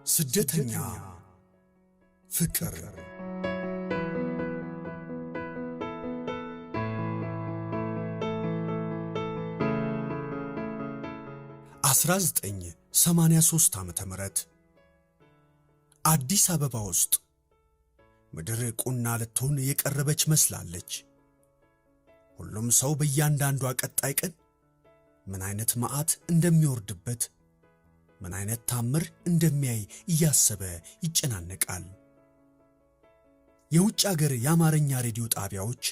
ስደተኛ ፍቅር 1983 ዓመተ ምህረት አዲስ አበባ ውስጥ ምድር ቁና ልትሆን የቀረበች መስላለች። ሁሉም ሰው በእያንዳንዷ ቀጣይ ቀን ምን አይነት መዓት እንደሚወርድበት ምን አይነት ታምር እንደሚያይ እያሰበ ይጨናነቃል። የውጭ አገር የአማርኛ ሬዲዮ ጣቢያዎች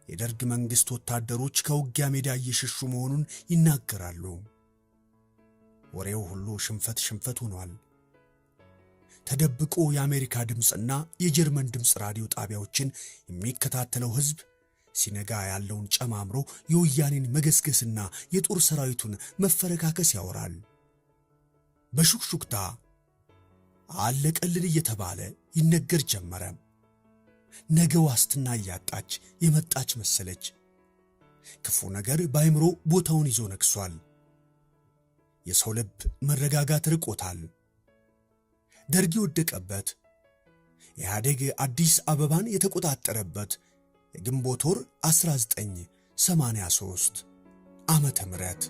የደርግ መንግስት ወታደሮች ከውጊያ ሜዳ እየሸሹ መሆኑን ይናገራሉ። ወሬው ሁሉ ሽንፈት ሆኗል። ተደብቆ የአሜሪካ ድምጽና የጀርመን ድምጽ ራዲዮ ጣቢያዎችን የሚከታተለው ህዝብ ሲነጋ ያለውን ጨማምሮ የወያኔን መገስገስና የጦር ሰራዊቱን መፈረካከስ ያወራል። በሹክሹክታ አለቀልን እየተባለ ይነገር ጀመረ። ነገ ዋስትና እያጣች የመጣች መሰለች። ክፉ ነገር ባይምሮ ቦታውን ይዞ ነግሷል። የሰው ልብ መረጋጋት ርቆታል። ደርግ የወደቀበት ኢህአዴግ አዲስ አበባን የተቆጣጠረበት የግንቦት ወር 1983 ዓመተ ምህረት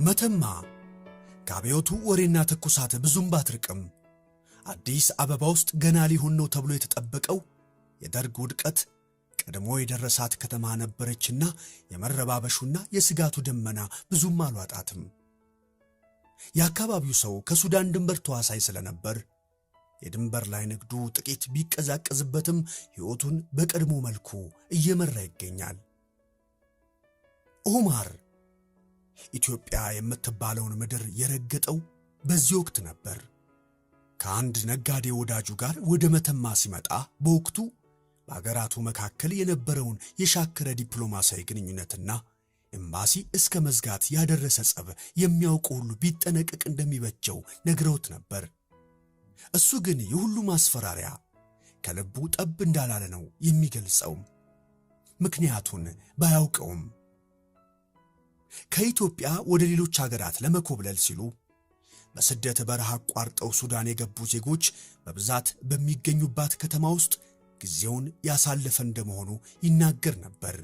መተማ ከአብዮቱ ወሬና ተኩሳት ብዙም ባትርቅም አዲስ አበባ ውስጥ ገና ሊሆን ነው ተብሎ የተጠበቀው የደርግ ውድቀት ቀድሞ የደረሳት ከተማ ነበረችና የመረባበሹና የስጋቱ ደመና ብዙም አልዋጣትም። የአካባቢው ሰው ከሱዳን ድንበር ተዋሳይ ስለነበር የድንበር ላይ ንግዱ ጥቂት ቢቀዛቀዝበትም ሕይወቱን በቀድሞ መልኩ እየመራ ይገኛል። ኦማር ኢትዮጵያ የምትባለውን ምድር የረገጠው በዚህ ወቅት ነበር። ከአንድ ነጋዴ ወዳጁ ጋር ወደ መተማ ሲመጣ በወቅቱ በአገራቱ መካከል የነበረውን የሻከረ ዲፕሎማሲያዊ ግንኙነትና ኤምባሲ እስከ መዝጋት ያደረሰ ጸብ የሚያውቁ ሁሉ ቢጠነቀቅ እንደሚበጀው ነግረውት ነበር። እሱ ግን የሁሉ ማስፈራሪያ ከልቡ ጠብ እንዳላለ ነው የሚገልጸው። ምክንያቱን ባያውቀውም ከኢትዮጵያ ወደ ሌሎች ሀገራት ለመኮብለል ሲሉ በስደት በረሃ አቋርጠው ሱዳን የገቡ ዜጎች በብዛት በሚገኙባት ከተማ ውስጥ ጊዜውን ያሳለፈ እንደመሆኑ ይናገር ነበር።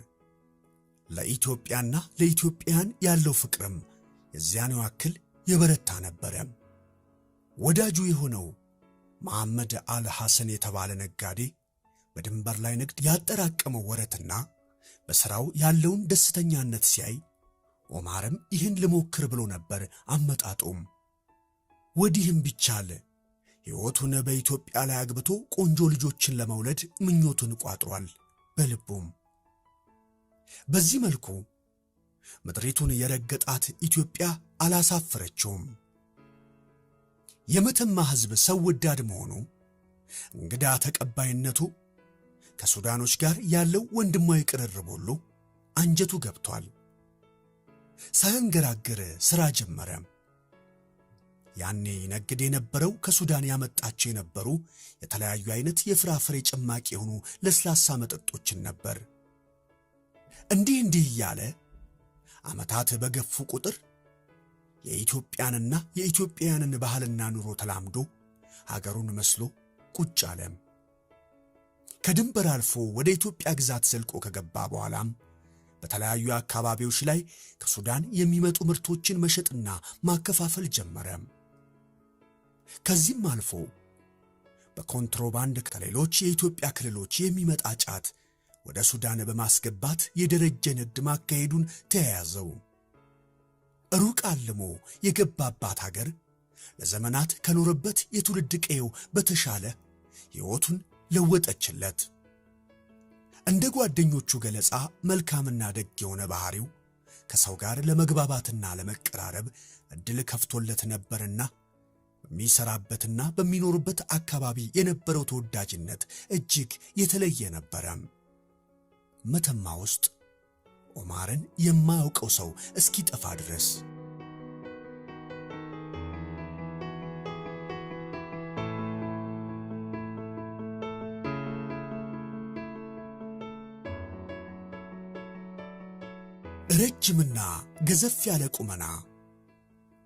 ለኢትዮጵያና ለኢትዮጵያን ያለው ፍቅርም የዚያኑ ያክል የበረታ ነበረ። ወዳጁ የሆነው መሐመድ አል ሐሰን የተባለ ነጋዴ በድንበር ላይ ንግድ ያጠራቀመው ወረትና በሥራው ያለውን ደስተኛነት ሲያይ ኦማርም ይህን ልሞክር ብሎ ነበር አመጣጡም። ወዲህም ቢቻል ሕይወቱን በኢትዮጵያ ላይ አግብቶ ቆንጆ ልጆችን ለመውለድ ምኞቱን ቋጥሯል በልቡም። በዚህ መልኩ ምድሪቱን የረገጣት ኢትዮጵያ አላሳፈረችውም። የመተማ ሕዝብ ሰው ወዳድ መሆኑ፣ እንግዳ ተቀባይነቱ፣ ከሱዳኖች ጋር ያለው ወንድማዊ ቅርርብ ሁሉ አንጀቱ ገብቷል። ሳያንገራግር ሥራ ጀመረ። ያኔ ነግድ የነበረው ከሱዳን ያመጣቸው የነበሩ የተለያዩ አይነት የፍራፍሬ ጭማቂ የሆኑ ለስላሳ መጠጦችን ነበር። እንዲህ እያለ ዓመታት በገፉ ቁጥር የኢትዮጵያንና የኢትዮጵያውያንን ባህልና ኑሮ ተላምዶ ሀገሩን መስሎ ቁጭ አለ። ከድንበር አልፎ ወደ ኢትዮጵያ ግዛት ዘልቆ ከገባ በኋላም በተለያዩ አካባቢዎች ላይ ከሱዳን የሚመጡ ምርቶችን መሸጥና ማከፋፈል ጀመረ። ከዚህም አልፎ በኮንትሮባንድ ከሌሎች የኢትዮጵያ ክልሎች የሚመጣ ጫት ወደ ሱዳን በማስገባት የደረጀ ንግድ ማካሄዱን ተያያዘው። ሩቅ አልሞ የገባባት ሀገር ለዘመናት ከኖረበት የትውልድ ቀዬው በተሻለ ሕይወቱን ለወጠችለት። እንደ ጓደኞቹ ገለጻ መልካምና ደግ የሆነ ባህሪው ከሰው ጋር ለመግባባትና ለመቀራረብ እድል ከፍቶለት ነበርና በሚሰራበትና በሚኖርበት አካባቢ የነበረው ተወዳጅነት እጅግ የተለየ ነበረ። መተማ ውስጥ ኦማርን የማያውቀው ሰው እስኪጠፋ ድረስ ረጅምና ገዘፍ ያለ ቁመና፣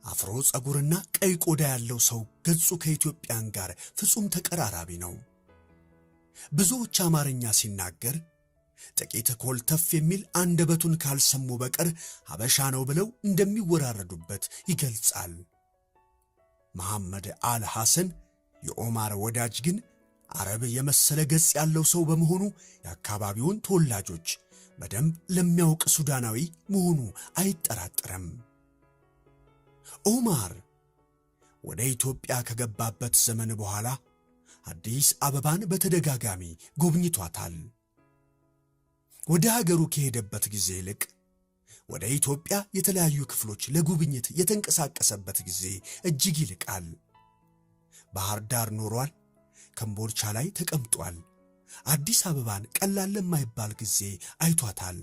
አፍሮ ጸጉርና ቀይ ቆዳ ያለው ሰው ገጹ ከኢትዮጵያን ጋር ፍጹም ተቀራራቢ ነው። ብዙዎች አማርኛ ሲናገር ጥቂት ኮልተፍ የሚል አንደበቱን ካልሰሙ በቀር ሀበሻ ነው ብለው እንደሚወራረዱበት ይገልጻል። መሐመድ አል ሐሰን የኦማር ወዳጅ ግን አረብ የመሰለ ገጽ ያለው ሰው በመሆኑ የአካባቢውን ተወላጆች በደንብ ለሚያውቅ ሱዳናዊ መሆኑ አይጠራጠርም። ኦማር ወደ ኢትዮጵያ ከገባበት ዘመን በኋላ አዲስ አበባን በተደጋጋሚ ጎብኝቷታል። ወደ ሀገሩ ከሄደበት ጊዜ ይልቅ ወደ ኢትዮጵያ የተለያዩ ክፍሎች ለጉብኝት የተንቀሳቀሰበት ጊዜ እጅግ ይልቃል። ባህር ዳር ኖሯል። ከምቦልቻ ላይ ተቀምጧል። አዲስ አበባን ቀላል ለማይባል ጊዜ አይቷታል።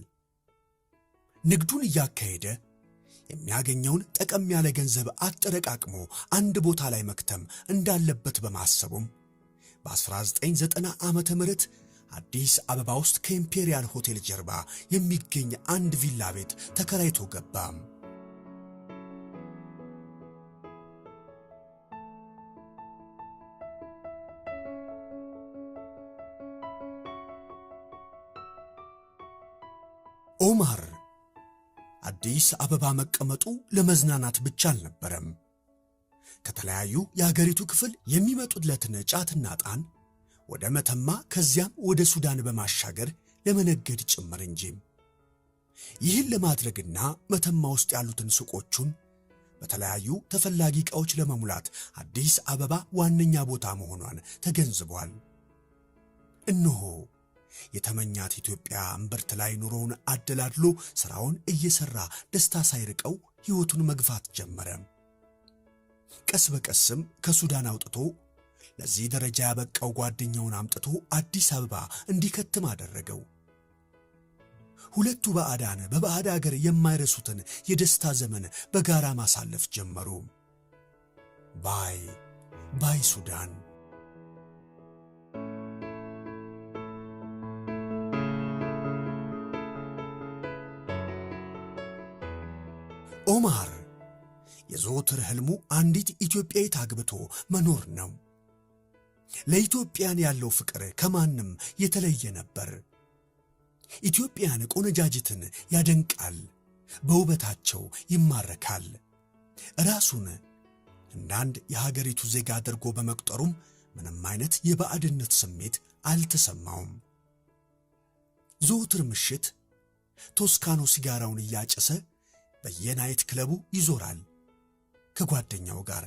ንግዱን እያካሄደ የሚያገኘውን ጠቀም ያለ ገንዘብ አጠረቃቅሞ አንድ ቦታ ላይ መክተም እንዳለበት በማሰቡም በ1990 ዓመተ ምህረት አዲስ አበባ ውስጥ ከኢምፔሪያል ሆቴል ጀርባ የሚገኝ አንድ ቪላ ቤት ተከራይቶ ገባ። ኦማር አዲስ አበባ መቀመጡ ለመዝናናት ብቻ አልነበረም። ከተለያዩ የሀገሪቱ ክፍል የሚመጡለትን ጫትና ዕጣን ወደ መተማ ከዚያም ወደ ሱዳን በማሻገር ለመነገድ ጭምር እንጂ። ይህን ለማድረግና መተማ ውስጥ ያሉትን ሱቆቹን በተለያዩ ተፈላጊ ዕቃዎች ለመሙላት አዲስ አበባ ዋነኛ ቦታ መሆኗን ተገንዝቧል። እነሆ የተመኛት ኢትዮጵያ እምብርት ላይ ኑሮውን አደላድሎ ሥራውን እየሠራ ደስታ ሳይርቀው ሕይወቱን መግፋት ጀመረ። ቀስ በቀስም ከሱዳን አውጥቶ ለዚህ ደረጃ ያበቃው ጓደኛውን አምጥቶ አዲስ አበባ እንዲከትም አደረገው። ሁለቱ ባዕዳን በባዕድ አገር የማይረሱትን የደስታ ዘመን በጋራ ማሳለፍ ጀመሩ። ባይ ባይ ሱዳን። ኦማር የዘወትር ሕልሙ አንዲት ኢትዮጵያዊት አግብቶ መኖር ነው። ለኢትዮጵያን ያለው ፍቅር ከማንም የተለየ ነበር። ኢትዮጵያን ቆነጃጅትን ያደንቃል፣ በውበታቸው ይማረካል። ራሱን እንዳንድ የሀገሪቱ ዜጋ አድርጎ በመቁጠሩም ምንም አይነት የባዕድነት ስሜት አልተሰማውም። ዘወትር ምሽት ቶስካኖ ሲጋራውን እያጨሰ በየናይት ክለቡ ይዞራል ከጓደኛው ጋር።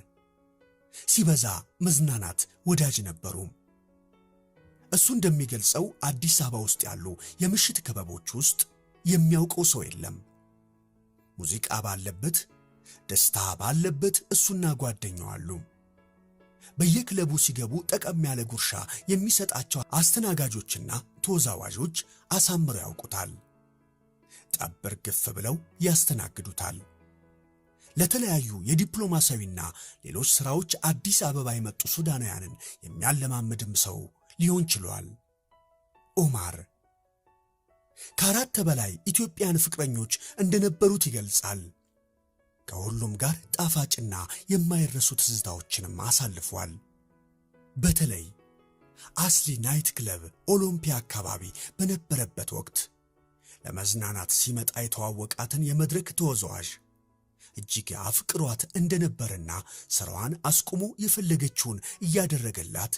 ሲበዛ መዝናናት ወዳጅ ነበሩ። እሱ እንደሚገልጸው አዲስ አበባ ውስጥ ያሉ የምሽት ክበቦች ውስጥ የሚያውቀው ሰው የለም። ሙዚቃ ባለበት፣ ደስታ ባለበት እሱና ጓደኛው አሉ። በየክለቡ ሲገቡ ጠቀም ያለ ጉርሻ የሚሰጣቸው አስተናጋጆችና ተወዛዋዦች አሳምረው ያውቁታል። ጠብር ግፍ ብለው ያስተናግዱታል። ለተለያዩ የዲፕሎማሲያዊና ሌሎች ሥራዎች አዲስ አበባ የመጡ ሱዳናውያንን የሚያለማምድም ሰው ሊሆን ችሏል። ኦማር ከአራት በላይ ኢትዮጵያን ፍቅረኞች እንደነበሩት ይገልጻል። ከሁሉም ጋር ጣፋጭና የማይረሱ ትዝታዎችንም አሳልፏል። በተለይ አስሊ ናይት ክለብ ኦሎምፒያ አካባቢ በነበረበት ወቅት ለመዝናናት ሲመጣ የተዋወቃትን የመድረክ ተወዛዋዥ እጅግ አፍቅሯት እንደነበርና ሥራዋን አስቆሞ የፈለገችውን እያደረገላት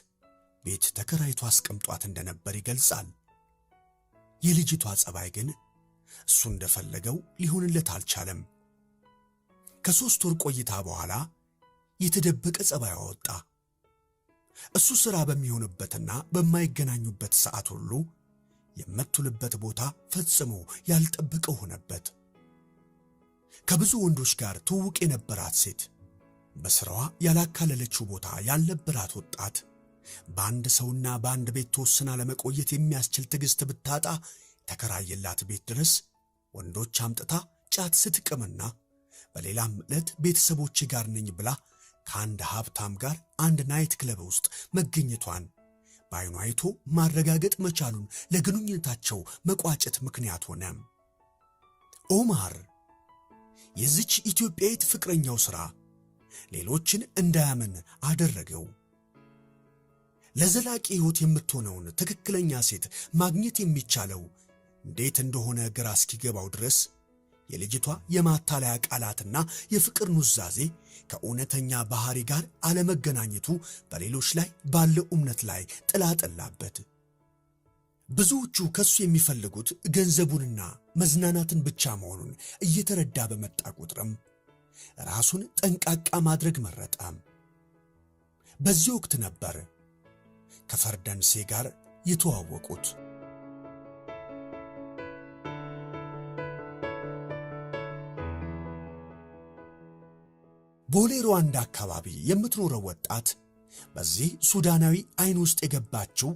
ቤት ተከራይቶ አስቀምጧት እንደነበር ይገልጻል። የልጅቷ ጸባይ ግን እሱ እንደፈለገው ሊሆንለት አልቻለም። ከ3 ወር ቆይታ በኋላ የተደበቀ ጸባይዋ ወጣ። እሱ ሥራ በሚሆንበትና በማይገናኙበት ሰዓት ሁሉ የምትውልበት ቦታ ፈጽሞ ያልጠበቀው ሆነበት። ከብዙ ወንዶች ጋር ትውውቅ የነበራት ሴት፣ በሥራዋ ያላካለለችው ቦታ ያልነበራት ወጣት በአንድ ሰውና በአንድ ቤት ተወስና ለመቆየት የሚያስችል ትዕግሥት ብታጣ ተከራየላት ቤት ድረስ ወንዶች አምጥታ ጫት ስትቅምና በሌላም ዕለት ቤተሰቦቼ ጋር ነኝ ብላ ከአንድ ሀብታም ጋር አንድ ናይት ክለብ ውስጥ መገኘቷን በዓይኑ አይቶ ማረጋገጥ መቻሉን ለግንኙነታቸው መቋጨት ምክንያት ሆነ። ኦማር የዚች ኢትዮጵያዊት ፍቅረኛው ሥራ ሌሎችን እንዳያምን አደረገው። ለዘላቂ ሕይወት የምትሆነውን ትክክለኛ ሴት ማግኘት የሚቻለው እንዴት እንደሆነ ግራ እስኪገባው ድረስ የልጅቷ የማታለያ ቃላትና የፍቅር ኑዛዜ ከእውነተኛ ባህሪ ጋር አለመገናኘቱ በሌሎች ላይ ባለው እምነት ላይ ጥላ ጠላበት። ብዙዎቹ ከሱ የሚፈልጉት ገንዘቡንና መዝናናትን ብቻ መሆኑን እየተረዳ በመጣ ቁጥርም ራሱን ጠንቃቃ ማድረግ መረጠ። በዚህ ወቅት ነበር ከፈርደንሴ ጋር የተዋወቁት። ቦሌ ሩዋንዳ አካባቢ የምትኖረው ወጣት በዚህ ሱዳናዊ አይን ውስጥ የገባችው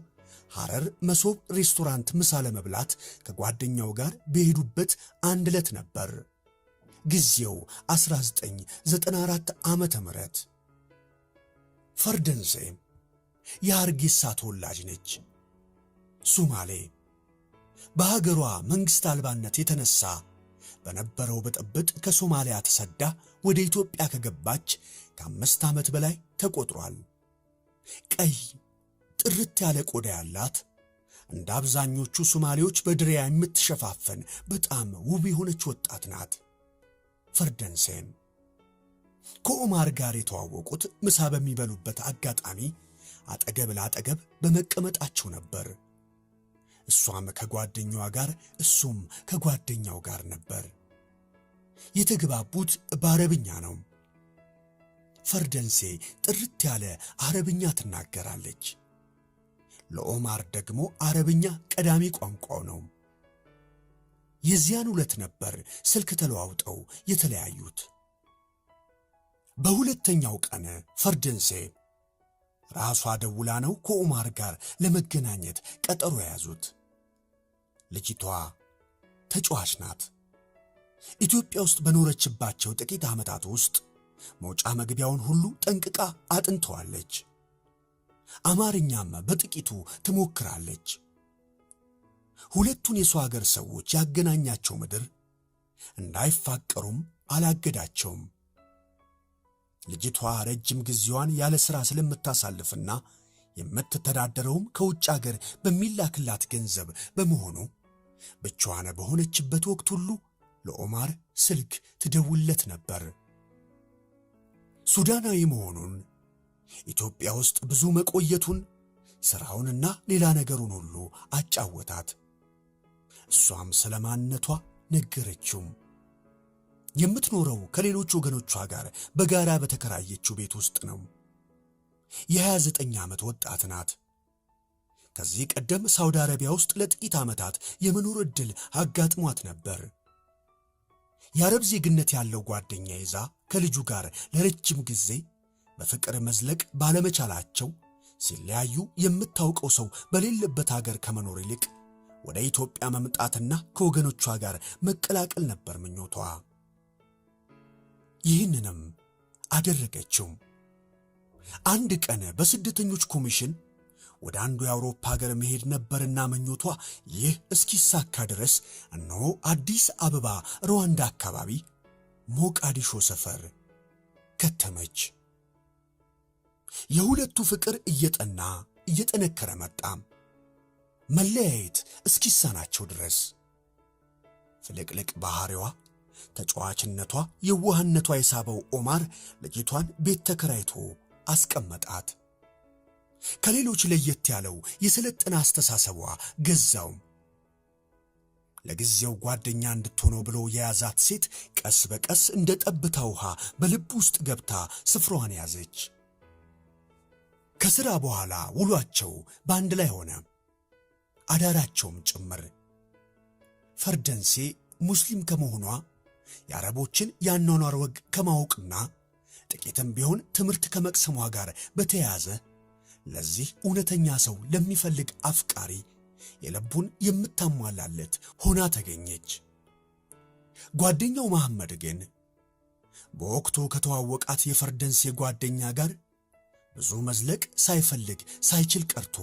ሐረር መሶብ ሬስቶራንት ምሳ ለመብላት ከጓደኛው ጋር በሄዱበት አንድ ዕለት ነበር። ጊዜው 1994 ዓመተ ምህረት። ፈርደንሴ የሐርጌሳ ተወላጅ ነች። ሱማሌ በሀገሯ መንግሥት አልባነት የተነሳ በነበረው ብጥብጥ ከሶማሊያ ተሰዳ ወደ ኢትዮጵያ ከገባች ከ5 ዓመት በላይ ተቆጥሯል። ቀይ ጥርት ያለ ቆዳ ያላት እንደ አብዛኞቹ ሶማሌዎች በድሪያ የምትሸፋፈን በጣም ውብ የሆነች ወጣት ናት። ፈርደንሴን ከኦማር ጋር የተዋወቁት ምሳ በሚበሉበት አጋጣሚ አጠገብ ለአጠገብ በመቀመጣቸው ነበር። እሷም ከጓደኛዋ ጋር እሱም ከጓደኛው ጋር ነበር። የተግባቡት በአረብኛ ነው። ፈርደንሴ ጥርት ያለ አረብኛ ትናገራለች። ለኦማር ደግሞ አረብኛ ቀዳሚ ቋንቋው ነው። የዚያን ዕለት ነበር ስልክ ተለዋውጠው የተለያዩት። በሁለተኛው ቀን ፈርደንሴ ራሷ ደውላ ነው ከኦማር ጋር ለመገናኘት ቀጠሮ የያዙት። ልጅቷ ተጫዋች ናት። ኢትዮጵያ ውስጥ በኖረችባቸው ጥቂት ዓመታት ውስጥ መውጫ መግቢያውን ሁሉ ጠንቅቃ አጥንተዋለች። አማርኛም በጥቂቱ ትሞክራለች። ሁለቱን የሰው ሀገር ሰዎች ያገናኛቸው ምድር እንዳይፋቀሩም አላገዳቸውም። ልጅቷ ረጅም ጊዜዋን ያለ ሥራ ስለምታሳልፍና የምትተዳደረውም ከውጭ አገር በሚላክላት ገንዘብ በመሆኑ ብቻዋን በሆነችበት ወቅት ሁሉ ለኦማር ስልክ ትደውልለት ነበር። ሱዳናዊ መሆኑን፣ ኢትዮጵያ ውስጥ ብዙ መቆየቱን፣ ሥራውንና ሌላ ነገሩን ሁሉ አጫወታት። እሷም ስለ ማንነቷ ነገረችው። የምትኖረው ከሌሎች ወገኖቿ ጋር በጋራ በተከራየችው ቤት ውስጥ ነው። የ29 ዓመት ወጣት ናት። ከዚህ ቀደም ሳውዲ አረቢያ ውስጥ ለጥቂት ዓመታት የመኖር ዕድል አጋጥሟት ነበር። የአረብ ዜግነት ያለው ጓደኛ ይዛ ከልጁ ጋር ለረጅም ጊዜ በፍቅር መዝለቅ ባለመቻላቸው ሲለያዩ የምታውቀው ሰው በሌለበት ሀገር ከመኖር ይልቅ ወደ ኢትዮጵያ መምጣትና ከወገኖቿ ጋር መቀላቀል ነበር ምኞቷ። ይህንንም አደረገችው። አንድ ቀን በስደተኞች ኮሚሽን ወደ አንዱ የአውሮፓ ሀገር መሄድ ነበርና ምኞቷ ይህ እስኪሳካ ድረስ እነሆ አዲስ አበባ ሩዋንዳ አካባቢ ሞቃዲሾ ሰፈር ከተመች። የሁለቱ ፍቅር እየጠነከረ መጣ፣ መለያየት እስኪሳናቸው ድረስ። ፍልቅልቅ ባህሪዋ፣ ተጫዋችነቷ፣ የዋህነቷ የሳበው ኦማር ልጅቷን ቤት ተከራይቶ አስቀመጣት። ከሌሎች ለየት ያለው የሰለጠነ አስተሳሰቧ ገዛው። ለጊዜው ጓደኛ እንድትሆነው ብሎ የያዛት ሴት ቀስ በቀስ እንደ ጠብታ ውሃ በልብ ውስጥ ገብታ ስፍራዋን ያዘች። ከሥራ በኋላ ውሏቸው በአንድ ላይ ሆነ፣ አዳራቸውም ጭምር። ፈርደንሴ ሙስሊም ከመሆኗ የአረቦችን የአኗኗር ወግ ከማወቅና ጥቂትም ቢሆን ትምህርት ከመቅሰሟ ጋር በተያያዘ ለዚህ እውነተኛ ሰው ለሚፈልግ አፍቃሪ የልቡን የምታሟላለት ሆና ተገኘች። ጓደኛው መሐመድ ግን በወቅቱ ከተዋወቃት የፈርደንሴ ጓደኛ ጋር ብዙ መዝለቅ ሳይፈልግ ሳይችል ቀርቶ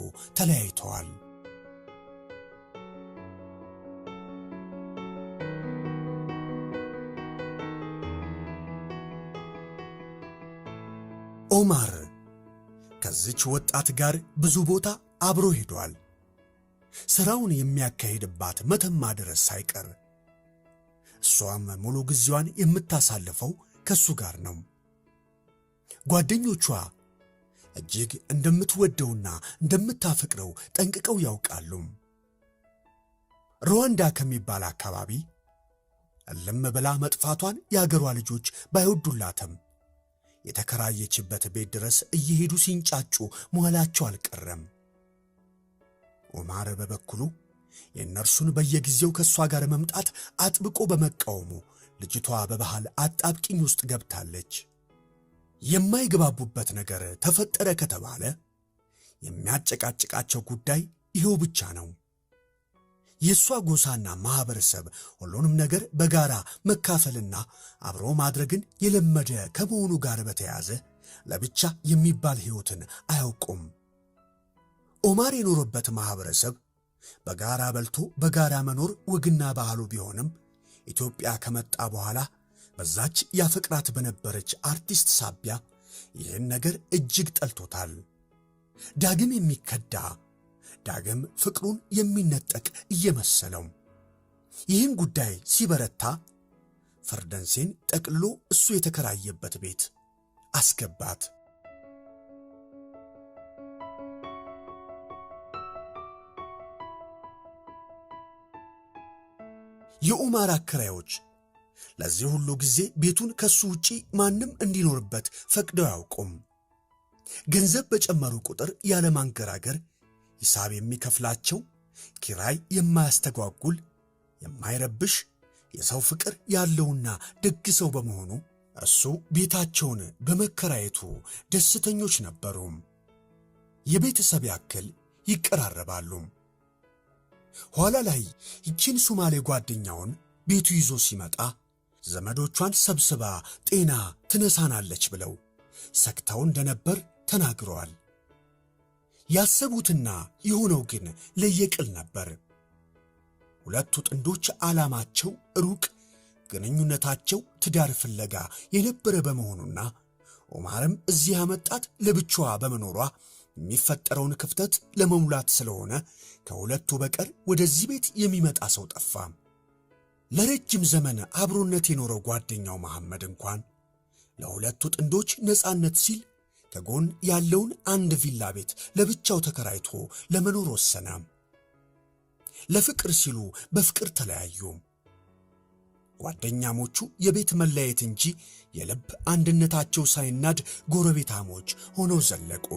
ኦማር ከዚች ወጣት ጋር ብዙ ቦታ አብሮ ሄዷል። ሥራውን የሚያካሂድባት መተማ ድረስ ሳይቀር። እሷም ሙሉ ጊዜዋን የምታሳልፈው ከሱ ጋር ነው። ጓደኞቿ እጅግ እንደምትወደውና እንደምታፈቅረው ጠንቅቀው ያውቃሉ። ሩዋንዳ ከሚባል አካባቢ እልም ብላ መጥፋቷን የአገሯ ልጆች ባይወዱላትም የተከራየችበት ቤት ድረስ እየሄዱ ሲንጫጩ መዋላቸው አልቀረም። ኦማር በበኩሉ የእነርሱን በየጊዜው ከእሷ ጋር መምጣት አጥብቆ በመቃወሙ ልጅቷ በባህል አጣብቂኝ ውስጥ ገብታለች። የማይግባቡበት ነገር ተፈጠረ ከተባለ የሚያጨቃጭቃቸው ጉዳይ ይኸው ብቻ ነው። የእሷ ጎሳና ማኅበረሰብ ሁሉንም ነገር በጋራ መካፈልና አብሮ ማድረግን የለመደ ከመሆኑ ጋር በተያያዘ ለብቻ የሚባል ሕይወትን አያውቁም። ኦማር የኖረበት ማኅበረሰብ በጋራ በልቶ በጋራ መኖር ወግና ባህሉ ቢሆንም ኢትዮጵያ ከመጣ በኋላ በዛች ያፈቅራት በነበረች አርቲስት ሳቢያ ይህን ነገር እጅግ ጠልቶታል። ዳግም የሚከዳ ዳግም ፍቅሩን የሚነጠቅ እየመሰለው ይህን ጉዳይ ሲበረታ ፈርደንሴን ጠቅሎ እሱ የተከራየበት ቤት አስገባት። የኦማር አከራዮች ለዚህ ሁሉ ጊዜ ቤቱን ከሱ ውጪ ማንም እንዲኖርበት ፈቅደው አያውቁም። ገንዘብ በጨመሩ ቁጥር ያለማንገራገር ሂሳብ የሚከፍላቸው ኪራይ የማያስተጓጉል የማይረብሽ የሰው ፍቅር ያለውና ደግ ሰው በመሆኑ እሱ ቤታቸውን በመከራየቱ ደስተኞች ነበሩ። የቤተሰብ ያክል ይቀራረባሉ። ኋላ ላይ ይችን ሱማሌ ጓደኛውን ቤቱ ይዞ ሲመጣ ዘመዶቿን ሰብስባ ጤና ትነሳናለች ብለው ሰክተው እንደነበር ተናግረዋል። ያሰቡትና የሆነው ግን ለየቅል ነበር። ሁለቱ ጥንዶች ዓላማቸው ሩቅ፣ ግንኙነታቸው ትዳር ፍለጋ የነበረ በመሆኑና ኦማርም እዚህ ያመጣት ለብቻዋ በመኖሯ የሚፈጠረውን ክፍተት ለመሙላት ስለሆነ ከሁለቱ በቀር ወደዚህ ቤት የሚመጣ ሰው ጠፋ። ለረጅም ዘመን አብሮነት የኖረው ጓደኛው መሐመድ እንኳን ለሁለቱ ጥንዶች ነፃነት ሲል ከጎን ያለውን አንድ ቪላ ቤት ለብቻው ተከራይቶ ለመኖር ወሰነ። ለፍቅር ሲሉ በፍቅር ተለያዩ። ጓደኛሞቹ የቤት መለያየት እንጂ የልብ አንድነታቸው ሳይናድ ጎረቤታሞች ሆነው ዘለቁ።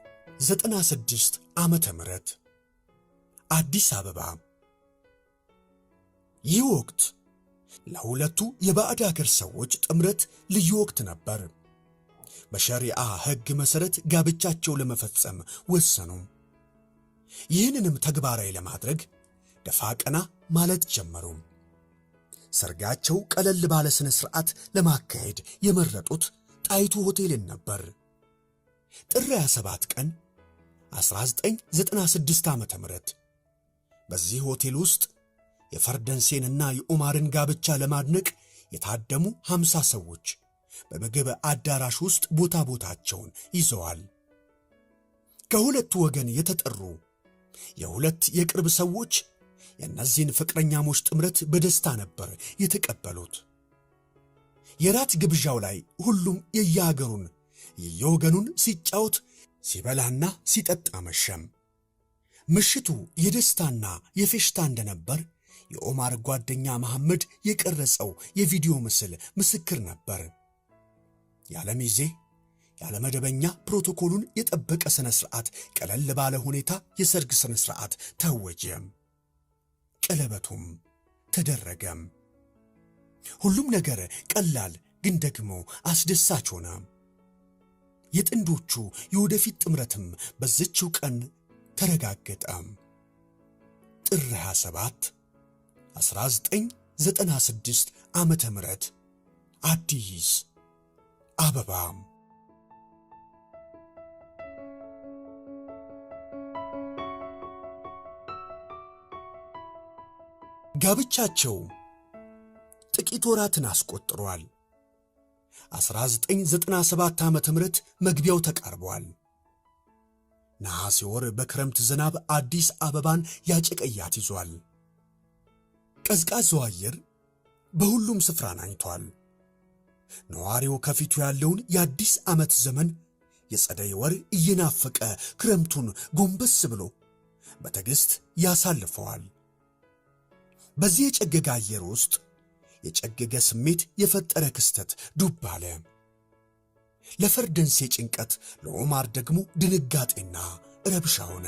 1996 ዓመተ ምህረት አዲስ አበባ። ይህ ወቅት ለሁለቱ የባዕድ አገር ሰዎች ጥምረት ልዩ ወቅት ነበር። በሸሪዓ ሕግ መሠረት ጋብቻቸው ለመፈጸም ወሰኑ። ይህንንም ተግባራዊ ለማድረግ ደፋ ቀና ማለት ጀመሩ። ሰርጋቸው ቀለል ባለ ስነ ሥርዓት ለማካሄድ የመረጡት ጣይቱ ሆቴልን ነበር። ጥር 27 ቀን 1996 ዓመተ ምህረት በዚህ ሆቴል ውስጥ የፈርደንሴንና የኦማርን ጋብቻ ለማድነቅ የታደሙ 50 ሰዎች በምግብ አዳራሽ ውስጥ ቦታቸውን ይዘዋል። ከሁለቱ ወገን የተጠሩ የሁለት የቅርብ ሰዎች የእነዚህን ፍቅረኛሞች ጥምረት በደስታ ነበር የተቀበሉት። የራት ግብዣው ላይ ሁሉም የየሀገሩን የየወገኑን ሲጫወት ሲበላና ሲጠጣ መሸም። ምሽቱ የደስታና የፌሽታ እንደነበር የኦማር ጓደኛ መሐመድ የቀረጸው የቪዲዮ ምስል ምስክር ነበር። ያለ ሚዜ ያለ መደበኛ ፕሮቶኮሉን የጠበቀ ስነ ሥርዓት ቀለል ባለ ሁኔታ የሰርግ ስነ ሥርዓት ታወጀም። ቀለበቱም ተደረገም። ሁሉም ነገር ቀላል ግን ደግሞ አስደሳች ሆነ። የጥንዶቹ የወደፊት ጥምረትም በዚችው ቀን ተረጋገጠ። ጥር 27 1996 ዓመተ ምህረት አዲስ አበባ። ጋብቻቸው ጥቂት ወራትን አስቆጥሯል። 1997 ዓመተ ምህረት መግቢያው ተቃርቧል። ነሐሴ ወር በክረምት ዝናብ አዲስ አበባን ያጨቀያት ይዟል። ቀዝቃዛው አየር በሁሉም ስፍራ ናኝቷል። ነዋሪው ከፊቱ ያለውን የአዲስ ዓመት ዘመን የጸደይ ወር እየናፈቀ ክረምቱን ጎንበስ ብሎ በትዕግሥት ያሳልፈዋል። በዚህ የጨገገ አየር ውስጥ የጨገገ ስሜት የፈጠረ ክስተት ዱብ አለ። ለፈርደንሴ ጭንቀት፣ ለኦማር ደግሞ ድንጋጤና ረብሻ ሆነ።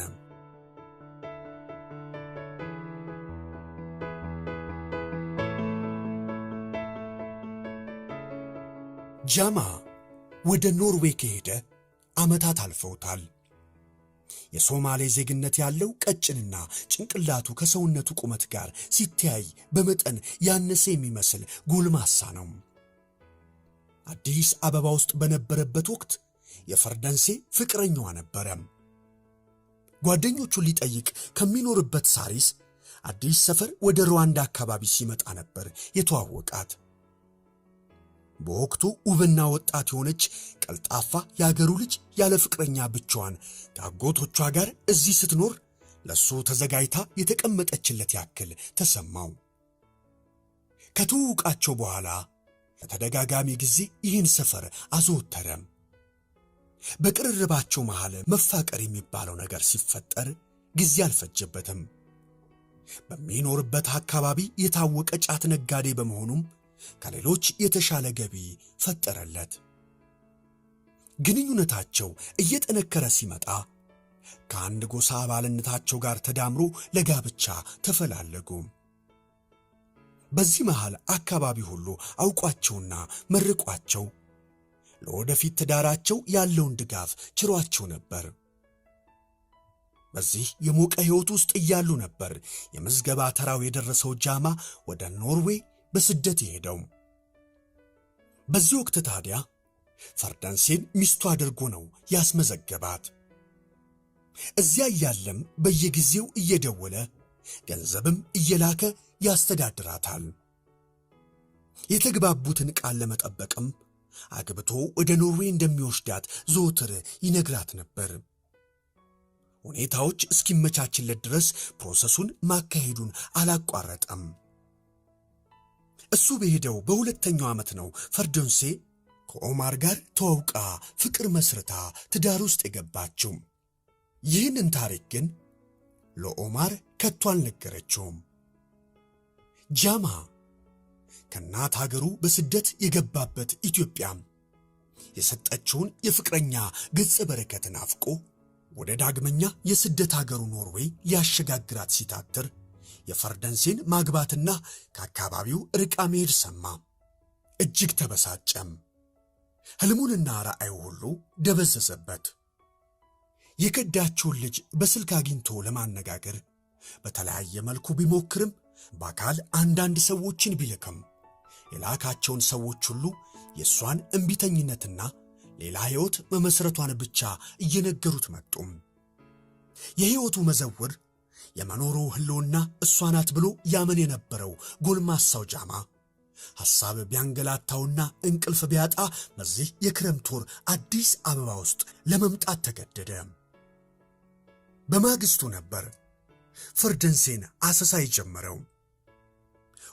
ጃማ ወደ ኖርዌይ ከሄደ ዓመታት አልፈውታል። የሶማሌ ዜግነት ያለው ቀጭንና ጭንቅላቱ ከሰውነቱ ቁመት ጋር ሲተያይ በመጠን ያነሰ የሚመስል ጎልማሳ ነው። አዲስ አበባ ውስጥ በነበረበት ወቅት የፈርደንሴ ፍቅረኛዋ ነበረ። ጓደኞቹን ሊጠይቅ ከሚኖርበት ሳሪስ አዲስ ሰፈር ወደ ሩዋንዳ አካባቢ ሲመጣ ነበር የተዋወቃት። በወቅቱ ውብና ወጣት የሆነች ቀልጣፋ የአገሩ ልጅ ያለ ፍቅረኛ ብቻዋን ከአጎቶቿ ጋር እዚህ ስትኖር ለሱ ተዘጋጅታ የተቀመጠችለት ያክል ተሰማው። ከተዋወቃቸው በኋላ ለተደጋጋሚ ጊዜ ይህን ሰፈር አዘወተረ። በቅርርባቸው መሃል መፋቀር የሚባለው ነገር ሲፈጠር ጊዜ አልፈጀበትም። በሚኖርበት አካባቢ የታወቀ ጫት ነጋዴ በመሆኑም ከሌሎች የተሻለ ገቢ ፈጠረለት። ግንኙነታቸው እየጠነከረ ሲመጣ ከአንድ ጎሳ አባልነታቸው ጋር ተዳምሮ ለጋብቻ ተፈላለጉ። በዚህ መሃል አካባቢ ሁሉ አውቋቸውና መርቋቸው ለወደፊት ትዳራቸው ያለውን ድጋፍ ችሯቸው ነበር። በዚህ የሞቀ ሕይወት ውስጥ እያሉ ነበር የምዝገባ ተራው የደረሰው ጃማ ወደ ኖርዌይ በስደት የሄደው። በዚህ ወቅት ታዲያ ፈርደንሴን ሚስቱ አድርጎ ነው ያስመዘገባት። እዚያ እያለም በየጊዜው እየደወለ ገንዘብም እየላከ ያስተዳድራታል። የተግባቡትን ቃል ለመጠበቅም አግብቶ ወደ ኖርዌይ እንደሚወስዳት ዘወትር ይነግራት ነበር። ሁኔታዎች እስኪመቻችለት ድረስ ፕሮሰሱን ማካሄዱን አላቋረጠም። እሱ በሄደው በሁለተኛው ዓመት ነው ፈርደንሴ ከኦማር ጋር ተዋውቃ ፍቅር መስርታ ትዳር ውስጥ የገባችው። ይህንን ታሪክ ግን ለኦማር ከቶ አልነገረችውም። ጃማ ከእናት ሀገሩ በስደት የገባበት ኢትዮጵያ የሰጠችውን የፍቅረኛ ገጸ በረከትን አፍቆ ወደ ዳግመኛ የስደት ሀገሩ ኖርዌይ ሊያሸጋግራት ሲታትር የፈርደንሴን ማግባትና ከአካባቢው ርቃ መሄድ ሰማ። እጅግ ተበሳጨም። ሕልሙንና ራእዩ ሁሉ ደበዘዘበት። የከዳችውን ልጅ በስልክ አግኝቶ ለማነጋገር በተለያየ መልኩ ቢሞክርም በአካል አንዳንድ ሰዎችን ቢልክም የላካቸውን ሰዎች ሁሉ የእሷን እምቢተኝነትና ሌላ ሕይወት መመስረቷን ብቻ እየነገሩት መጡም። የሕይወቱ መዘውር የመኖሩ ህልውና እሷ ናት ብሎ ያመን የነበረው ጎልማሳው ጃማ ሐሳብ ቢያንገላታውና እንቅልፍ ቢያጣ በዚህ የክረምት ወር አዲስ አበባ ውስጥ ለመምጣት ተገደደ። በማግስቱ ነበር ፈርደንሴን አሰሳ የጀመረው።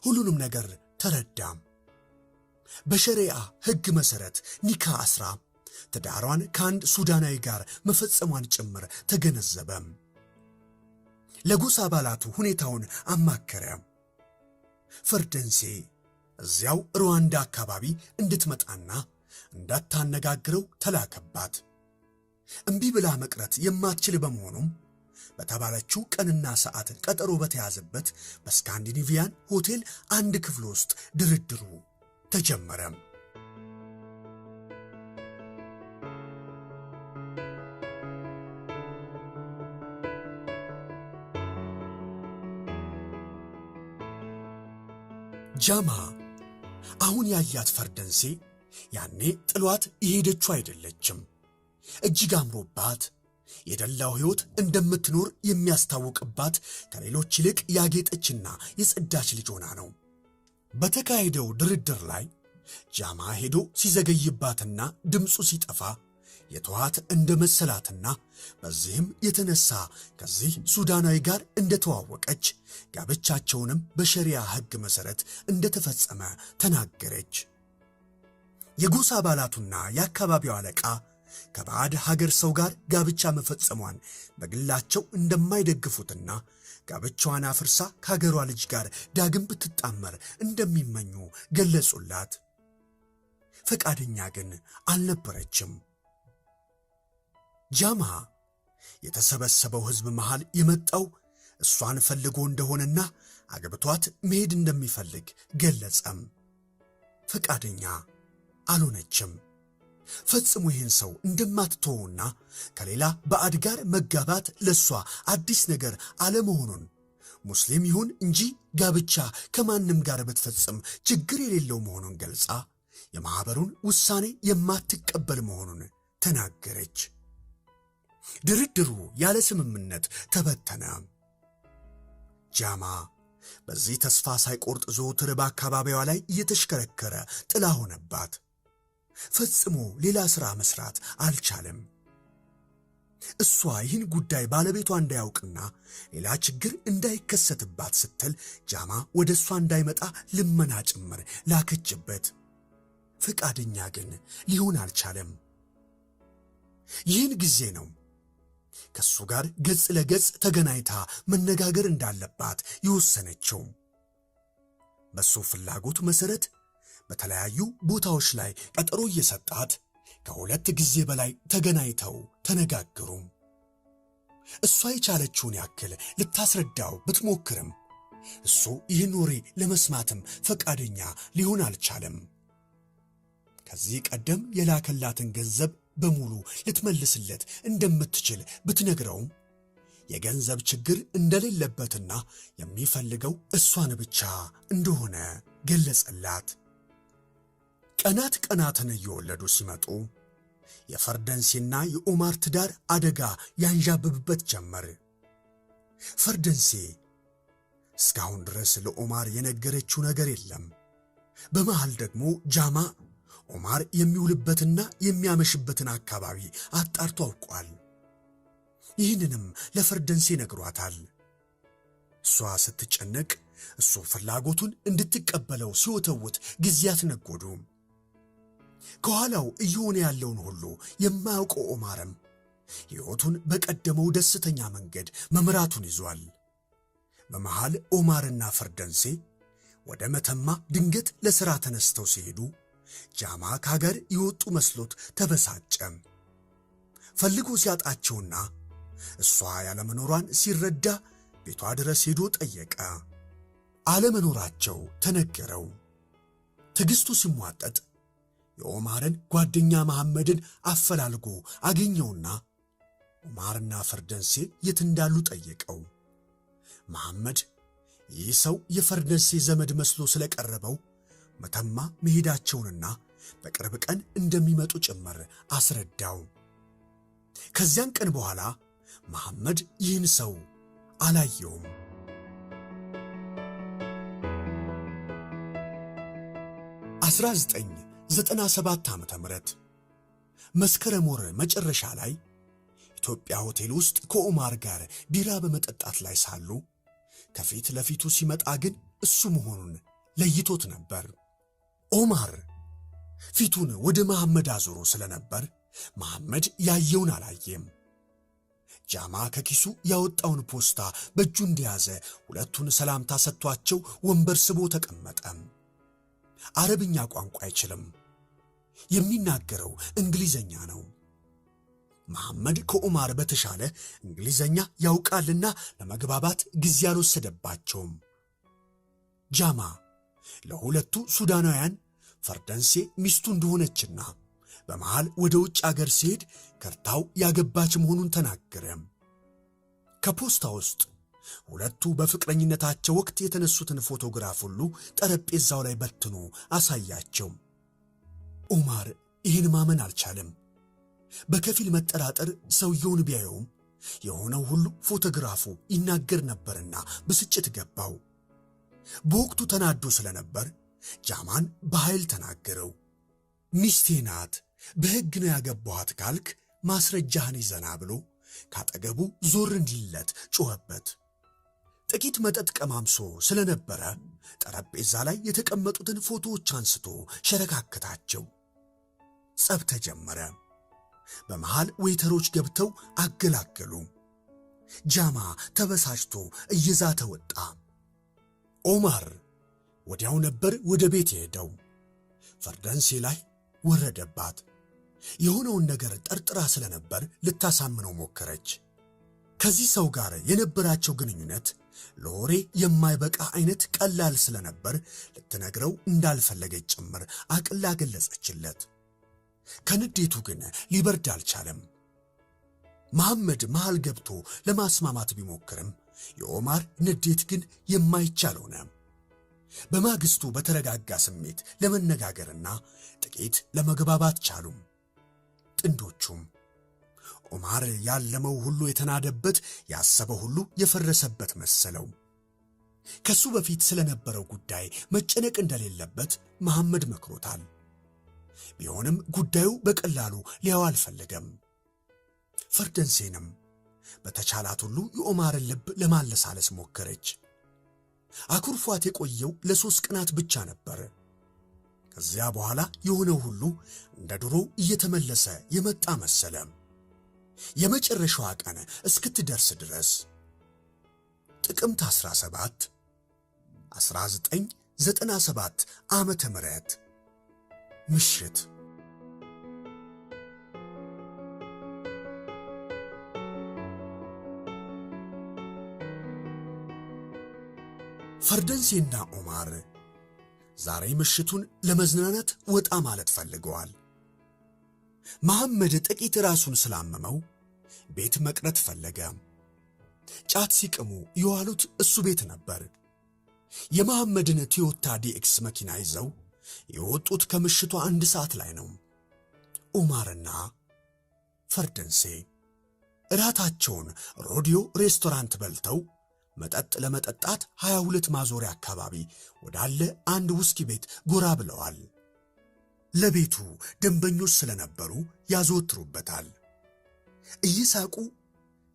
ሁሉንም ነገር ተረዳም። በሸሪዓ ሕግ መሠረት ኒካ አስራ ትዳሯን ከአንድ ሱዳናዊ ጋር መፈጸሟን ጭምር ተገነዘበ። ለጎሳ አባላቱ ሁኔታውን አማከረ። ፈርደንሴ እዚያው ሩዋንዳ አካባቢ እንድትመጣና እንዳታነጋግረው ተላከባት። እምቢ ብላ መቅረት የማትችል በመሆኑም በተባለችው ቀንና ሰዓት ቀጠሮ በተያዘበት በስካንዲኔቪያን ሆቴል አንድ ክፍል ውስጥ ድርድሩ ተጀመረ። ጃማ አሁን ያያት ፈርደንሴ ያኔ ጥሏት የሄደችው አይደለችም። እጅግ አምሮባት የደላው ሕይወት እንደምትኖር የሚያስታውቅባት ከሌሎች ይልቅ ያጌጠችና የጸዳች ልጅ ሆና ነው። በተካሄደው ድርድር ላይ ጃማ ሄዶ ሲዘገይባትና ድምፁ ሲጠፋ የተዋት እንደመሰላትና በዚህም የተነሳ ከዚህ ሱዳናዊ ጋር እንደተዋወቀች ጋብቻቸውንም በሸሪያ ሕግ መሠረት እንደተፈጸመ ተናገረች። የጎሳ አባላቱና የአካባቢው አለቃ ከባዕድ ሀገር ሰው ጋር ጋብቻ መፈጸሟን በግላቸው እንደማይደግፉትና ጋብቻዋን አፍርሳ ከሀገሯ ልጅ ጋር ዳግም ብትጣመር እንደሚመኙ ገለጹላት። ፈቃደኛ ግን አልነበረችም። ጃማ የተሰበሰበው ሕዝብ መሃል የመጣው እሷን ፈልጎ እንደሆነና አግብቷት መሄድ እንደሚፈልግ ገለጸም። ፈቃደኛ አልሆነችም። ፈጽሞ ይህን ሰው እንደማትተወውና ከሌላ ባዕድ ጋር መጋባት ለሷ አዲስ ነገር አለመሆኑን ሙስሊም ይሁን እንጂ ጋብቻ ከማንም ጋር ብትፈጽም ችግር የሌለው መሆኑን ገልጻ የማኅበሩን ውሳኔ የማትቀበል መሆኑን ተናገረች። ድርድሩ ያለ ስምምነት ተበተነ። ጃማ በዚህ ተስፋ ሳይቆርጥ ዘወትር በአካባቢዋ ላይ እየተሽከረከረ ጥላ ሆነባት። ፈጽሞ ሌላ ሥራ መሥራት አልቻለም። እሷ ይህን ጉዳይ ባለቤቷ እንዳያውቅና ሌላ ችግር እንዳይከሰትባት ስትል ጃማ ወደ እሷ እንዳይመጣ ልመና ጭምር ላከችበት። ፈቃደኛ ግን ሊሆን አልቻለም። ይህን ጊዜ ነው ከሱ ጋር ገጽ ለገጽ ተገናኝታ መነጋገር እንዳለባት የወሰነችው። በሱ ፍላጎት መሠረት በተለያዩ ቦታዎች ላይ ቀጠሮ እየሰጣት ከሁለት ጊዜ በላይ ተገናኝተው ተነጋገሩ። እሷ የቻለችውን ያክል ልታስረዳው ብትሞክርም እሱ ይህን ወሬ ለመስማትም ፈቃደኛ ሊሆን አልቻለም። ከዚህ ቀደም የላከላትን ገንዘብ በሙሉ ልትመልስለት እንደምትችል ብትነግረውም የገንዘብ ችግር እንደሌለበትና የሚፈልገው እሷን ብቻ እንደሆነ ገለጸላት። ቀናት ቀናትን እየወለዱ ሲመጡ የፈርደንሴና የኦማር ትዳር አደጋ ያንዣብብበት ጀመር። ፈርደንሴ እስካሁን ድረስ ለኦማር የነገረችው ነገር የለም። በመሃል ደግሞ ጃማ ኦማር የሚውልበትና የሚያመሽበትን አካባቢ አጣርቶ አውቋል። ይህንንም ለፈርደንሴ ነግሯታል። እሷ ስትጨነቅ እሱ ፍላጎቱን እንድትቀበለው ሲወተውት ጊዜያት ነጎዱ። ከኋላው እየሆነ ያለውን ሁሉ የማያውቀው ኦማርም ሕይወቱን በቀደመው ደስተኛ መንገድ መምራቱን ይዟል። በመሃል ኦማርና ፈርደንሴ ወደ መተማ ድንገት ለሥራ ተነስተው ሲሄዱ ጃማ ከሀገር የወጡ መስሎት ተበሳጨ። ፈልጎ ሲያጣቸውና እሷ ያለመኖሯን ሲረዳ ቤቷ ድረስ ሄዶ ጠየቀ። አለመኖራቸው ተነገረው። ትዕግሥቱ ሲሟጠጥ የኦማርን ጓደኛ መሐመድን አፈላልጎ አገኘውና ኦማርና ፈርደንሴ የት እንዳሉ ጠየቀው። መሐመድ ይህ ሰው የፈርደንሴ ዘመድ መስሎ ስለቀረበው መተማ መሄዳቸውንና በቅርብ ቀን እንደሚመጡ ጭምር አስረዳው። ከዚያን ቀን በኋላ መሐመድ ይህን ሰው አላየውም። 1997 ዓመተ ምህረት መስከረም ወር መጨረሻ ላይ ኢትዮጵያ ሆቴል ውስጥ ከኦማር ጋር ቢራ በመጠጣት ላይ ሳሉ ከፊት ለፊቱ ሲመጣ ግን እሱ መሆኑን ለይቶት ነበር። ኦማር ፊቱን ወደ መሐመድ አዞሮ ስለነበር መሐመድ ያየውን አላየም። ጃማ ከኪሱ ያወጣውን ፖስታ በእጁ እንደያዘ ሁለቱን ሰላምታ ሰጥቷቸው ወንበር ስቦ ተቀመጠ። አረብኛ ቋንቋ አይችልም። የሚናገረው እንግሊዘኛ ነው። መሐመድ ከኦማር በተሻለ እንግሊዘኛ ያውቃልና ለመግባባት ጊዜ አልወሰደባቸውም። ጃማ ለሁለቱ ሱዳናውያን ፈርደንሴ ሚስቱ እንደሆነችና በመሃል ወደ ውጭ አገር ሲሄድ ከርታው ያገባች መሆኑን ተናገረ። ከፖስታ ውስጥ ሁለቱ በፍቅረኝነታቸው ወቅት የተነሱትን ፎቶግራፍ ሁሉ ጠረጴዛው ላይ በትኖ አሳያቸው። ኦማር ይህን ማመን አልቻለም። በከፊል መጠራጠር ሰውየውን ቢያየውም የሆነው ሁሉ ፎቶግራፉ ይናገር ነበርና ብስጭት ገባው። በወቅቱ ተናዶ ስለነበር ጃማን በኃይል ተናገረው። ሚስቴ ናት፣ በሕግ ነው ያገባኋት ካልክ ማስረጃህን ይዘና ብሎ ካጠገቡ ዞር እንዲለት ጮኸበት። ጥቂት መጠጥ ቀማምሶ ስለነበረ ጠረጴዛ ላይ የተቀመጡትን ፎቶዎች አንስቶ ሸረካከታቸው። ጸብ ተጀመረ። በመሃል ዌይተሮች ገብተው አገላገሉ። ጃማ ተበሳጭቶ እየዛተ ወጣ። ኦማር ወዲያው ነበር ወደ ቤት የሄደው። ፈርደንሴ ላይ ወረደባት። የሆነውን ነገር ጠርጥራ ስለነበር ልታሳምነው ሞከረች። ከዚህ ሰው ጋር የነበራቸው ግንኙነት ለወሬ የማይበቃ አይነት ቀላል ስለነበር ልትነግረው እንዳልፈለገች ጭምር አቅላ ገለጸችለት። ከንዴቱ ግን ሊበርድ አልቻለም። መሐመድ መሃል ገብቶ ለማስማማት ቢሞክርም የኦማር ንዴት ግን የማይቻል ሆነ። በማግስቱ በተረጋጋ ስሜት ለመነጋገርና ጥቂት ለመግባባት ቻሉም። ጥንዶቹም ኦማር ያለመው ሁሉ የተናደበት፣ ያሰበው ሁሉ የፈረሰበት መሰለው። ከሱ በፊት ስለነበረው ጉዳይ መጨነቅ እንደሌለበት መሐመድ መክሮታል። ቢሆንም ጉዳዩ በቀላሉ ሊያው አልፈለገም። ፈርደንሴንም በተቻላት ሁሉ የኦማርን ልብ ለማለሳለስ ሞከረች። አኩርፏት የቆየው ለ3 ቀናት ብቻ ነበር። ከዚያ በኋላ የሆነው ሁሉ እንደ ድሮ እየተመለሰ የመጣ መሰለ። የመጨረሻዋ ቀን እስክትደርስ ድረስ ጥቅምት 17 1997 ዓመተ ምህረት ምሽት ፈርደንሴና ኦማር ዛሬ ምሽቱን ለመዝናናት ወጣ ማለት ፈልገዋል። መሐመድ ጥቂት ራሱን ስላመመው ቤት መቅረት ፈለገ። ጫት ሲቅሙ የዋሉት እሱ ቤት ነበር። የመሐመድን ቶዮታ ዲኤክስ መኪና ይዘው የወጡት ከምሽቱ 1 ሰዓት ላይ ነው። ኦማርና ፈርደንሴ እራታቸውን ሮዲዮ ሬስቶራንት በልተው መጠጥ ለመጠጣት 22 ማዞሪያ አካባቢ ወዳለ አንድ ውስኪ ቤት ጎራ ብለዋል። ለቤቱ ደንበኞች ስለነበሩ ያዘወትሩበታል። እየሳቁ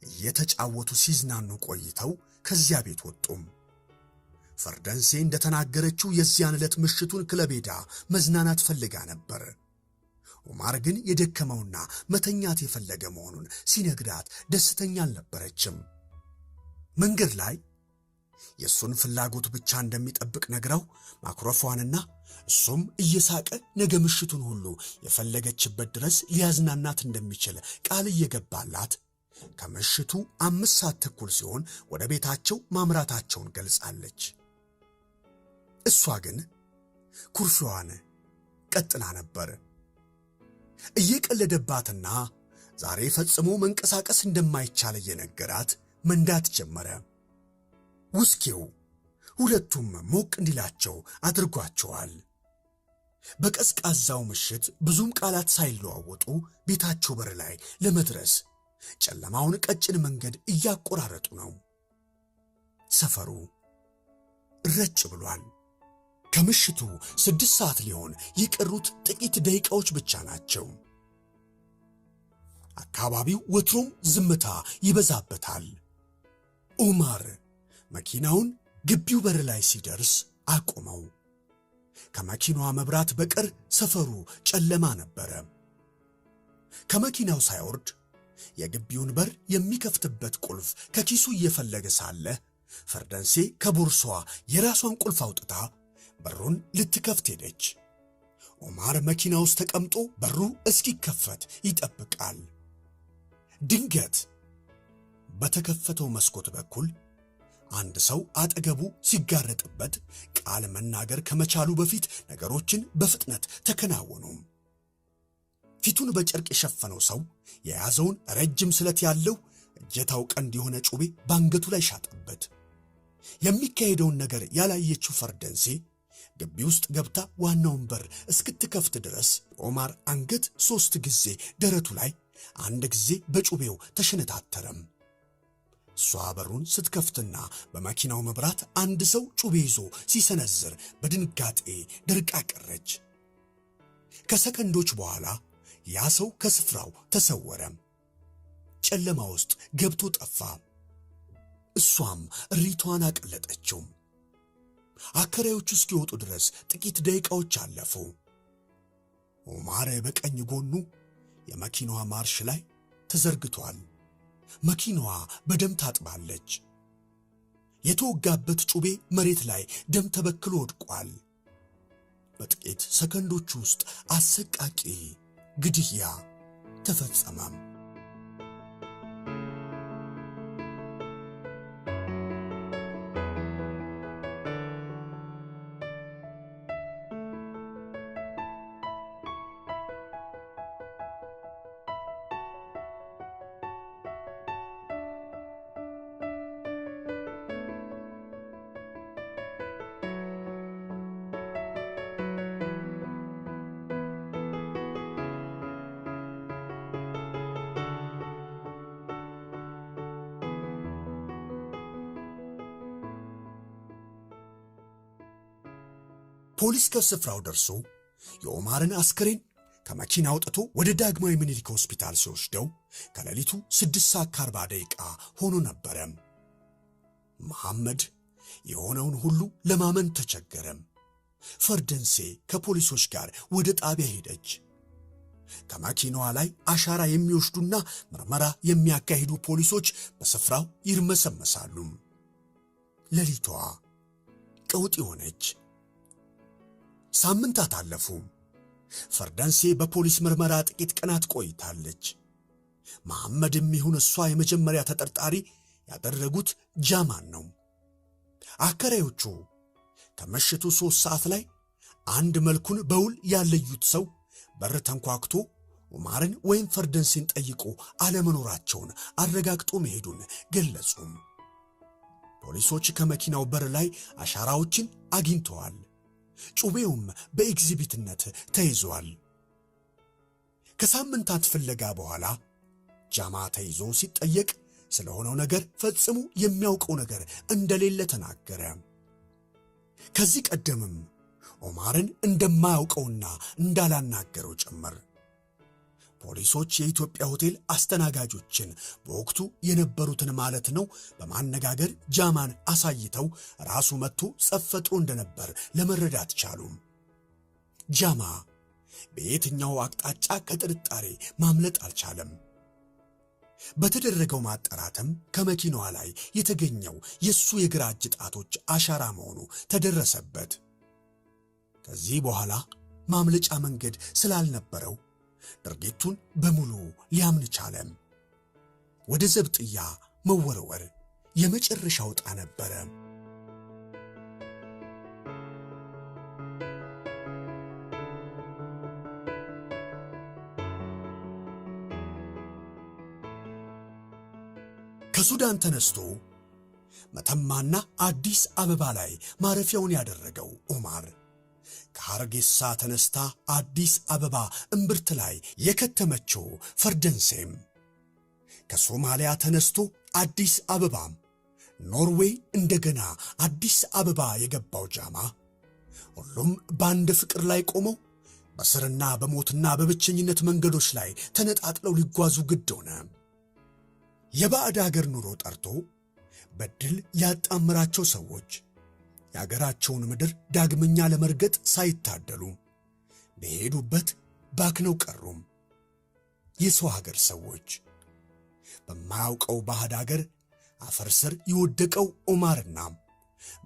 እየተጫወቱ ሲዝናኑ ቆይተው ከዚያ ቤት ወጡም። ፈርደንሴ እንደተናገረችው የዚያን ዕለት ምሽቱን ክለብ ሄዳ መዝናናት ፈልጋ ነበር። ኦማር ግን የደከመውና መተኛት የፈለገ መሆኑን ሲነግራት ደስተኛ አልነበረችም። መንገድ ላይ የሱን ፍላጎት ብቻ እንደሚጠብቅ ነግራው ማክሮፏንና እሱም እየሳቀ ነገ ምሽቱን ሁሉ የፈለገችበት ድረስ ሊያዝናናት እንደሚችል ቃል እየገባላት ከምሽቱ 5 ሰዓት ተኩል ሲሆን ወደ ቤታቸው ማምራታቸውን ገልጻለች። እሷ ግን ኩርፊዋን ቀጥላ ነበር። እየቀለደባትና ዛሬ ፈጽሞ መንቀሳቀስ እንደማይቻል እየነገራት መንዳት ጀመረ። ውስኪው ሁለቱም ሞቅ እንዲላቸው አድርጓቸዋል። በቀዝቃዛው ምሽት ብዙም ቃላት ሳይለዋወጡ ቤታቸው በር ላይ ለመድረስ ጨለማውን ቀጭን መንገድ እያቆራረጡ ነው። ሰፈሩ ረጭ ብሏል። ከምሽቱ 6 ሰዓት ሊሆን የቀሩት ጥቂት ደቂቃዎች ብቻ ናቸው። አካባቢው ወትሮም ዝምታ ይበዛበታል። ኦማር መኪናውን ግቢው በር ላይ ሲደርስ አቆመው። ከመኪናዋ መብራት በቀር ሰፈሩ ጨለማ ነበረ። ከመኪናው ሳይወርድ የግቢውን በር የሚከፍትበት ቁልፍ ከኪሱ እየፈለገ ሳለ ፈርደንሴ ከቦርሳዋ የራሷን ቁልፍ አውጥታ በሩን ልትከፍት ሄደች። ኦማር መኪና ውስጥ ተቀምጦ በሩ እስኪከፈት ይጠብቃል። ድንገት በተከፈተው መስኮት በኩል አንድ ሰው አጠገቡ ሲጋረጥበት ቃል መናገር ከመቻሉ በፊት ነገሮችን በፍጥነት ተከናወኑ። ፊቱን በጨርቅ የሸፈነው ሰው የያዘውን ረጅም ስለት ያለው እጀታው ቀንድ የሆነ ጩቤ ባንገቱ ላይ ሻጠበት። የሚካሄደውን ነገር ያላየችው ፈርደንሴ ግቢ ውስጥ ገብታ ዋናውን በር እስክትከፍት ድረስ ኦማር አንገት 3 ጊዜ ደረቱ ላይ አንድ ጊዜ በጩቤው ተሸነታተረም። እሷ በሩን ስትከፍትና በመኪናው መብራት አንድ ሰው ጩቤ ይዞ ሲሰነዝር በድንጋጤ ደርቃ ቀረች። ከሰከንዶች በኋላ ያ ሰው ከስፍራው ተሰወረ፣ ጨለማ ውስጥ ገብቶ ጠፋ። እሷም እሪቷን አቀለጠችው። አከራዮቹ እስኪወጡ ድረስ ጥቂት ደቂቃዎች አለፉ። ኦማር በቀኝ ጎኑ የመኪናዋ ማርሽ ላይ ተዘርግቷል። መኪናዋ በደም ታጥባለች። የተወጋበት ጩቤ መሬት ላይ ደም ተበክሎ ወድቋል። በጥቂት ሰከንዶች ውስጥ አሰቃቂ ግድያ ተፈጸመም። ፖሊስ ከስፍራው ደርሶ የኦማርን አስክሬን ከመኪና አውጥቶ ወደ ዳግማዊ ምኒልክ ሆስፒታል ሲወስደው ከሌሊቱ 6:40 ሆኖ ነበረ። መሐመድ የሆነውን ሁሉ ለማመን ተቸገረ። ፈርደንሴ ከፖሊሶች ጋር ወደ ጣቢያ ሄደች። ከመኪናዋ ላይ አሻራ የሚወስዱና ምርመራ የሚያካሂዱ ፖሊሶች በስፍራው ይርመሰመሳሉ። ሌሊቷ ቀውጢ ሆነች። ሳምንታት አለፉ። ፈርደንሴ በፖሊስ ምርመራ ጥቂት ቀናት ቆይታለች። መሐመድም ይሁን እሷ የመጀመሪያ ተጠርጣሪ ያደረጉት ጃማን ነው። አከራዮቹ ከምሽቱ 3 ሰዓት ላይ አንድ መልኩን በውል ያለዩት ሰው በር ተንኳክቶ ኦማርን ወይም ፈርደንሴን ጠይቆ አለመኖራቸውን አረጋግጦ መሄዱን ገለጹ። ፖሊሶች ከመኪናው በር ላይ አሻራዎችን አግኝተዋል። ጩቤውም በኤግዚቢትነት ተይዟል። ከሳምንታት ፍለጋ በኋላ ጃማ ተይዞ ሲጠየቅ ስለሆነው ነገር ፈጽሞ የሚያውቀው ነገር እንደሌለ ተናገረ። ከዚህ ቀደምም ኦማርን እንደማያውቀውና እንዳላናገረው ጭምር። ፖሊሶች የኢትዮጵያ ሆቴል አስተናጋጆችን በወቅቱ የነበሩትን ማለት ነው በማነጋገር ጃማን አሳይተው ራሱ መጥቶ ጸብ ፈጥሮ እንደነበር ለመረዳት ቻሉ። ጃማ በየትኛው አቅጣጫ ከጥርጣሬ ማምለጥ አልቻለም። በተደረገው ማጣራትም ከመኪናዋ ላይ የተገኘው የሱ የግራ እጅ ጣቶች አሻራ መሆኑ ተደረሰበት። ከዚህ በኋላ ማምለጫ መንገድ ስላልነበረው ድርጊቱን በሙሉ ሊያምን ቻለ። ወደ ዘብጥያ መወርወር የመጨረሻው ዕጣ ነበረ። ከሱዳን ተነስቶ መተማና አዲስ አበባ ላይ ማረፊያውን ያደረገው ኦማር ከሐርጌሳ ተነስታ አዲስ አበባ እምብርት ላይ የከተመችው ፈርደንሴም ከሶማሊያ ተነስቶ አዲስ አበባ ኖርዌይ እንደገና አዲስ አበባ የገባው ጃማ ሁሉም በአንድ ፍቅር ላይ ቆመው በስርና በሞትና በብቸኝነት መንገዶች ላይ ተነጣጥለው ሊጓዙ ግድ ሆነ። የባዕድ አገር ኑሮ ጠርቶ በድል ያጣምራቸው ሰዎች የአገራቸውን ምድር ዳግመኛ ለመርገጥ ሳይታደሉ በሄዱበት ባክነው ቀሩም። የሰው ሀገር ሰዎች በማያውቀው ባዕድ አገር አፈር ስር የወደቀው ኦማርና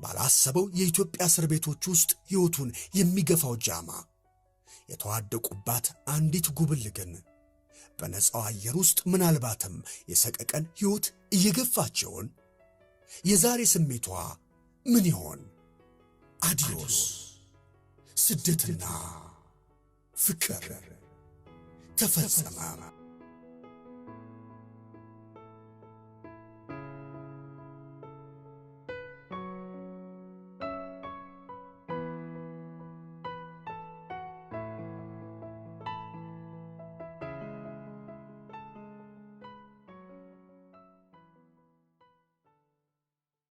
ባላሰበው የኢትዮጵያ እስር ቤቶች ውስጥ ሕይወቱን የሚገፋው ጃማ የተዋደቁባት አንዲት ጉብል ግን በነፃው አየር ውስጥ ምናልባትም የሰቀቀን ሕይወት እየገፋቸውን የዛሬ ስሜቷ ምን ይሆን? አዲዮስ። ስደትና ፍቅር ተፈጸመ።